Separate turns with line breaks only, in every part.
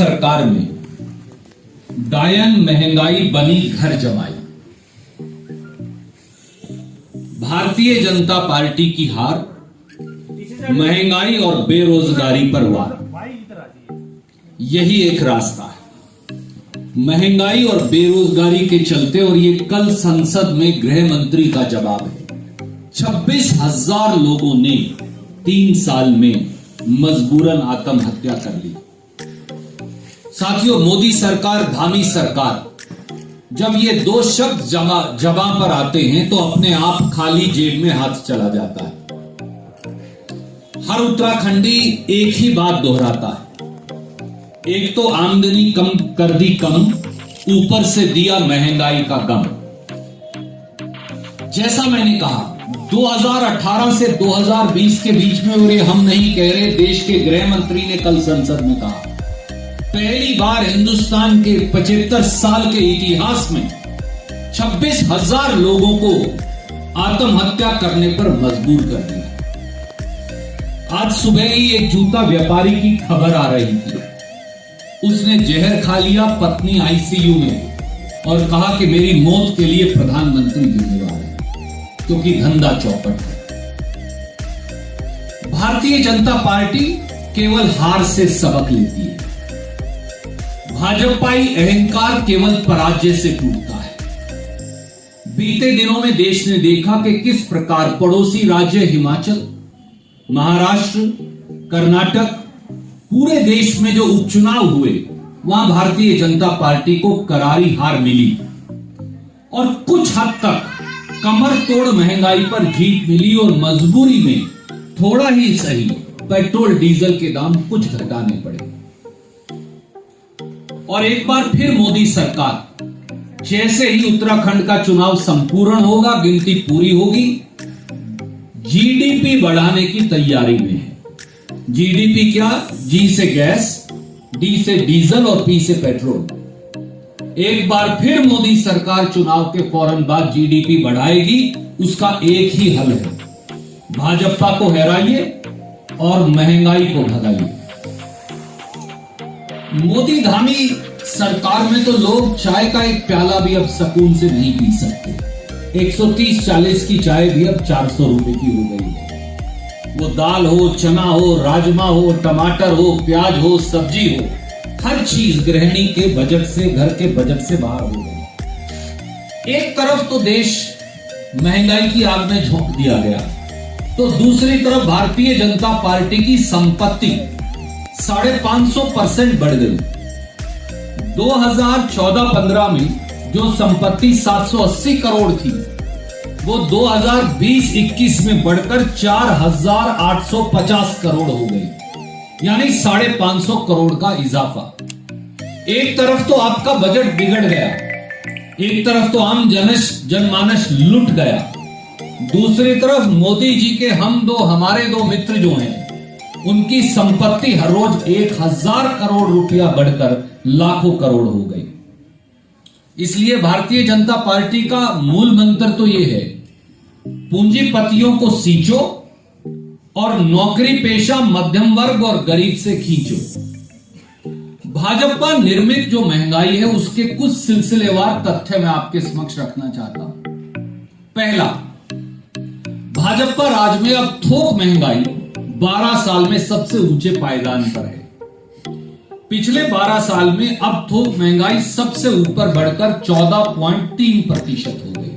सरकार में डायन महंगाई बनी घर जमाई। भारतीय जनता पार्टी की हार, महंगाई और बेरोजगारी पर वार, यही एक रास्ता है। महंगाई और बेरोजगारी के चलते, और ये कल संसद में गृह मंत्री का जवाब है, 26,000 लोगों ने 3 साल में मजबूरन आत्महत्या कर ली। साथियों, मोदी सरकार, धामी सरकार, जब ये दो शब्द जबां पर आते हैं तो अपने आप खाली जेब में हाथ चला जाता है। हर उत्तराखंडी एक ही बात दोहराता है, एक तो आमदनी कम कर दी कम, ऊपर से दिया महंगाई का गम। जैसा मैंने कहा, 2018 से 2020 के बीच में, और ये हम नहीं कह रहे, देश के गृह मंत्री ने कल संसद में कहा, पहली बार हिंदुस्तान के 75 साल के इतिहास में 26,000 लोगों को आत्महत्या करने पर मजबूर कर दिया। आज सुबह ही एक जूता व्यापारी की खबर आ रही थी, उसने जहर खा लिया, पत्नी आईसीयू में, और कहा कि मेरी मौत के लिए प्रधानमंत्री जिम्मेदार है, क्योंकि धंधा चौपट है। भारतीय जनता पार्टी केवल हार से सबक लेती है। भाजपाई अहंकार केवल पराजय से टूटता है। बीते दिनों में देश ने देखा कि किस प्रकार पड़ोसी राज्य हिमाचल, महाराष्ट्र, कर्नाटक, पूरे देश में जो उपचुनाव हुए, वहां भारतीय जनता पार्टी को करारी हार मिली और कुछ हद तक कमर तोड़ महंगाई पर जीत मिली, और मजबूरी में थोड़ा ही सही पेट्रोल डीजल के दाम कुछ घटाने पड़े। और एक बार फिर मोदी सरकार, जैसे ही उत्तराखंड का चुनाव संपूर्ण होगा, गिनती पूरी होगी, जीडीपी बढ़ाने की तैयारी में है। जीडीपी क्या? जी से गैस, डी से डीजल और पी से पेट्रोल। एक बार फिर मोदी सरकार चुनाव के फौरन बाद जीडीपी बढ़ाएगी। उसका एक ही हल है, भाजपा को हराइए और महंगाई को भगाइए। मोदी धामी सरकार में तो लोग चाय का एक प्याला भी अब सुकून से नहीं पी सकते। 130-40 की चाय भी अब 400 रुपए की हो गई है। वो दाल हो, चना हो, राजमा हो, टमाटर हो, प्याज हो, सब्जी हो, हर चीज गृहिणी के बजट से, घर के बजट से बाहर हो गई। एक तरफ तो देश महंगाई की आग में झोंक दिया गया, तो दूसरी तरफ भारतीय जनता पार्टी की संपत्ति 550% बढ़ गई। 2014-15 में जो संपत्ति 780 करोड़ थी, वो 2020-21 में बढ़कर 4,850 करोड़ हो गई, यानी 550 करोड़ का इजाफा। एक तरफ तो आपका बजट बिगड़ गया, एक तरफ तो आम जनमानस लुट गया, दूसरी तरफ मोदी जी के हमारे दो मित्र जो हैं, उनकी संपत्ति हर रोज 1,000 करोड़ रुपया बढ़कर लाखों करोड़ हो गई। इसलिए भारतीय जनता पार्टी का मूल मंत्र तो यह है, पूंजीपतियों को सींचो और नौकरी पेशा मध्यम वर्ग और गरीब से खींचो। भाजपा निर्मित जो महंगाई है, उसके कुछ सिलसिलेवार तथ्य मैं आपके समक्ष रखना चाहता हूं। पहला, भाजपा राज में अब थोक महंगाई 12 साल में सबसे ऊंचे पायदान पर है। पिछले 12 साल में अब थोक महंगाई सबसे ऊपर बढ़कर 14.3% हो गई।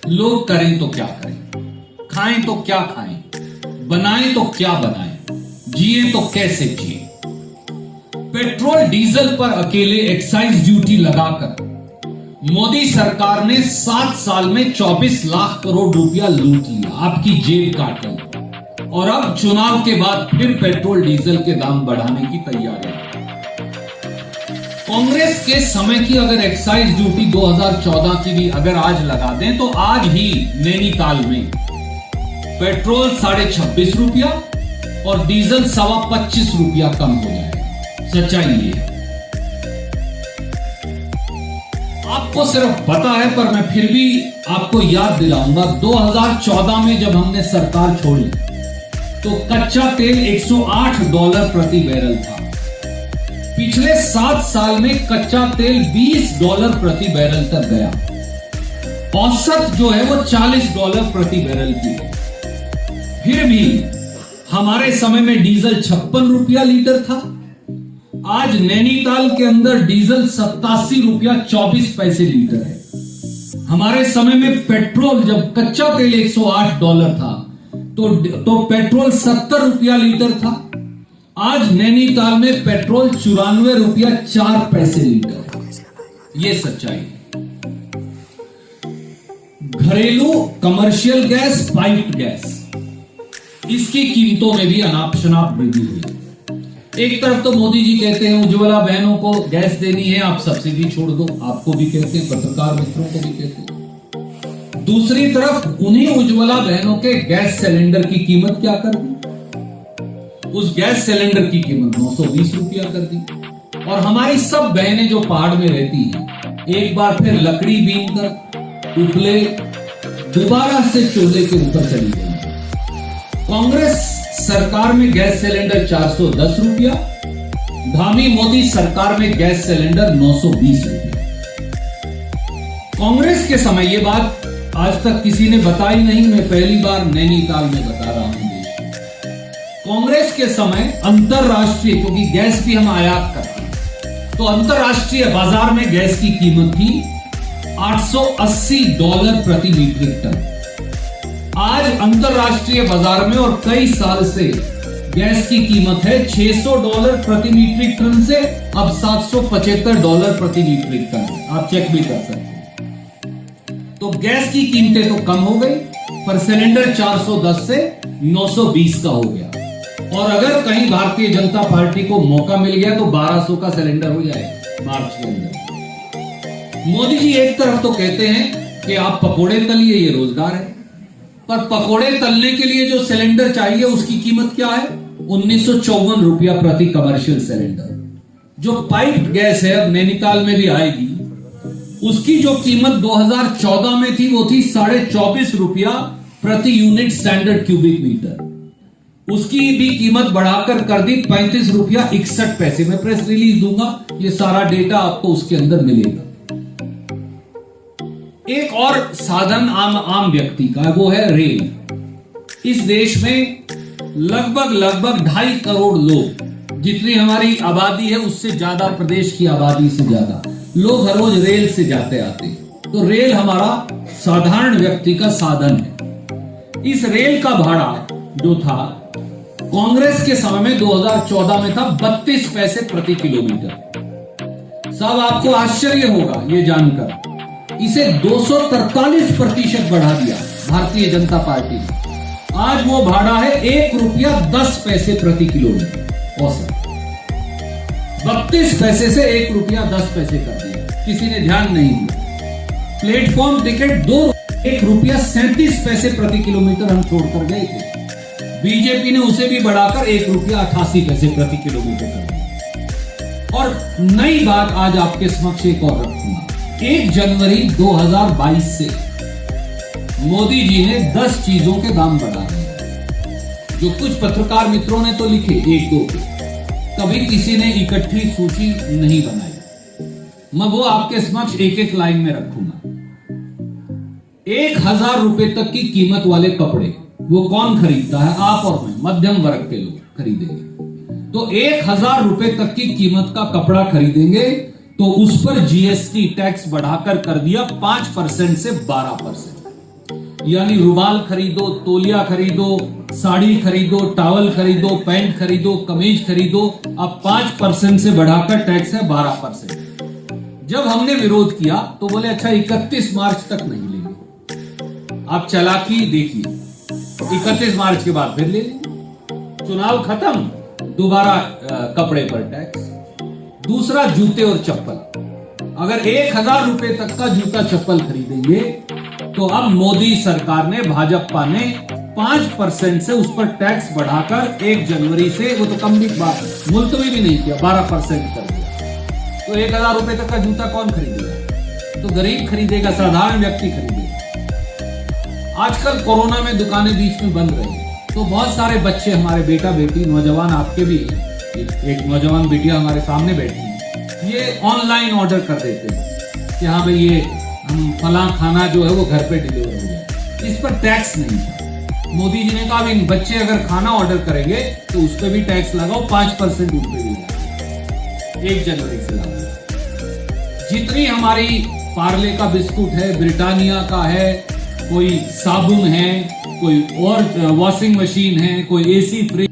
लोग करें तो क्या करें, खाएं तो क्या खाएं, बनाएं तो क्या बनाएं, जिए तो कैसे जिए। पेट्रोल डीजल पर अकेले एक्साइज ड्यूटी लगाकर मोदी सरकार ने 7 साल में 24 लाख करोड़ रुपया लूट लिया, आपकी जेब काटी। और अब चुनाव के बाद फिर पेट्रोल डीजल के दाम बढ़ाने की तैयारी है। कांग्रेस के समय की अगर एक्साइज ड्यूटी 2014 की भी अगर आज लगा दें, तो आज ही नैनीताल में पेट्रोल 26.5 रुपया और डीजल 25 रुपया कम हो जाएगा। सच्चाई ये है। आपको सिर्फ पता है, पर मैं फिर भी आपको याद दिलाऊंगा, 2014 में जब हमने सरकार छोड़ी तो कच्चा तेल $108 प्रति बैरल था। पिछले 7 साल में कच्चा तेल $20 प्रति बैरल तक गया। औसत जो है वो $40 प्रति बैरल की है। फिर भी हमारे समय में डीजल 56 रुपया लीटर था। आज नैनीताल के अंदर डीजल 87 रुपया 24 पैसे लीटर है। हमारे समय में पेट्रोल, जब कच्चा तेल $108 था तो पेट्रोल 70 रुपया लीटर था। आज नैनीताल में पेट्रोल 94 रुपया 4 पैसे लीटर है। यह सच्चाई है। घरेलू कमर्शियल गैस, पाइप्ड गैस, इसकी कीमतों में भी अनाप शनाप वृद्धि हुई। एक तरफ तो मोदी जी कहते हैं उज्ज्वला बहनों को गैस देनी है, आप सब्सिडी छोड़ दो, आपको भी कहते हैं, पत्रकार मित्रों को भी कहते हैं। दूसरी तरफ उन्हीं उज्ज्वला बहनों के गैस सिलेंडर की कीमत क्या कर दी? उस गैस सिलेंडर की कीमत 920 रुपया कर दी। और हमारी सब बहनें जो पहाड़ में रहती हैं, एक बार फिर लकड़ी बीन कर उपले दोबारा से चूल्हे के ऊपर चली गई। कांग्रेस सरकार में गैस सिलेंडर 410 रुपया, धामी मोदी सरकार में गैस सिलेंडर 920 रुपया। कांग्रेस के समय, ये बात आज तक किसी ने बताई नहीं, मैं पहली बार नैनीताल में बता रहा हूं देश में। कांग्रेस के समय अंतरराष्ट्रीय, क्योंकि गैस भी हम आयात करते हैं, तो अंतरराष्ट्रीय बाजार में गैस की कीमत थी $880 प्रति मीट्रिक टन। आज अंतरराष्ट्रीय बाजार में और कई साल से गैस की कीमत है $600 प्रति मीट्रिक टन से अब $775 प्रति मीट्रिक टन। आप चेक भी कर सकते हैं। तो गैस की कीमतें तो कम हो गई, पर सिलेंडर 410 से 920 का हो गया। और अगर कहीं भारतीय जनता पार्टी को मौका मिल गया तो 1200 का सिलेंडर हो जाएगा मार्च के अंदर। मोदी जी एक तरफ तो कहते हैं कि आप पकोड़े तलिए, ये रोजगार है, पर पकोड़े तलने के लिए जो सिलेंडर चाहिए उसकी कीमत क्या है? 1954 रुपया प्रति कमर्शियल सिलेंडर। जो पाइप्ड गैस है, अब नैनीताल में भी आएगी, उसकी जो कीमत 2014 में थी वो थी 24.5 रुपया प्रति यूनिट स्टैंडर्ड क्यूबिक मीटर। उसकी भी कीमत बढ़ाकर कर दी 35 रुपया 61 पैसे। मैं प्रेस रिलीज दूंगा, ये सारा डेटा आपको उसके अंदर मिलेगा। एक और साधन आम व्यक्ति का, वो है रेल। इस देश में लगभग 2.5 करोड़ लोग, जितनी हमारी आबादी है उससे ज्यादा, प्रदेश की आबादी से ज्यादा लोग हर रोज रेल से जाते आते हैं। तो रेल हमारा साधारण व्यक्ति का साधन है। इस रेल का भाड़ा जो था कांग्रेस के समय में 2014 में था 32 पैसे प्रति किलोमीटर। साहब आपको आश्चर्य होगा ये जानकर, इसे 243% बढ़ा दिया भारतीय जनता पार्टी ने। आज वो भाड़ा है ₹1.10 प्रति किलोमीटर औसत। 32 पैसे से ₹1.10 कर दिया, किसी ने ध्यान नहीं दिया। प्लेटफॉर्म टिकट ₹1.37 प्रति किलोमीटर हम छोड़कर गए थे। बीजेपी ने उसे भी बढ़ाकर ₹1.88 प्रति किलोमीटर कर दिया। और नई बात आज आपके समक्ष एक और रखूंगा। 1 जनवरी 2022 से मोदी जी ने 10 चीजों के दाम बढ़ा दिए। जो कुछ पत्रकार मित्रों ने तो लिखे, 1-2 के, कभी किसी ने इकट्ठी सूची नहीं बनाई। मैं वो आपके समक्ष एक लाइन में रखूंगा। 1000 रुपए तक की कीमत वाले कपड़े वो कौन खरीदता है? आप और मैं, मध्यम वर्ग के लोग खरीदेंगे। तो 1000 रुपए तक की कीमत का कपड़ा खरीदेंगे तो उस पर जीएसटी टैक्स बढ़ाकर कर दिया 5% से 12%। यानी रुमाल खरीदो, तौलिया खरीदो, साड़ी खरीदो, टॉवल खरीदो, पैंट खरीदो, कमीज खरीदो, अब 5% से बढ़ाकर टैक्स है 12%। जब हमने विरोध किया तो बोले अच्छा 31 मार्च तक नहीं लेंगे। आप चालाकी देखिए, 31 मार्च के बाद फिर ले लेंगे। चुनाव खत्म, दोबारा कपड़े पर टैक्स। दूसरा, जूते और चप्पल। अगर 1000 रुपए तक का जूता चप्पल खरीदेंगे तो अब मोदी सरकार ने, भाजपा ने 5% से उस पर टैक्स बढ़ाकर 1 जनवरी से, वो तो कम भी बात मुलतवी भी नहीं किया, 12% कर दिया। तो 1000 रुपए तक का जूता कौन खरीदेगा? तो गरीब खरीदेगा, साधारण व्यक्ति खरीदेगा। आजकल कोरोना में दुकानें बीच में बंद रही, तो बहुत सारे बच्चे, हमारे बेटा बेटी, नौजवान आपके भी एक नौजवान बिटिया हमारे सामने बैठी है, ये ऑनलाइन ऑर्डर कर देते हैं कि हाँ भाई ये हम फला खाना जो है वो घर पे डिलीवर हो जाए। इस पर टैक्स नहीं था। मोदी जी ने कहा भाई बच्चे अगर खाना ऑर्डर करेंगे तो उस पर भी टैक्स लगाओ, 5% उन पे भी लगाओ, 1 जनवरी से लगाओ। जितनी हमारी पार्ले का बिस्कुट है, ब्रिटानिया का है, कोई साबुन है, कोई और वॉशिंग मशीन है, कोई एसी फ्रिज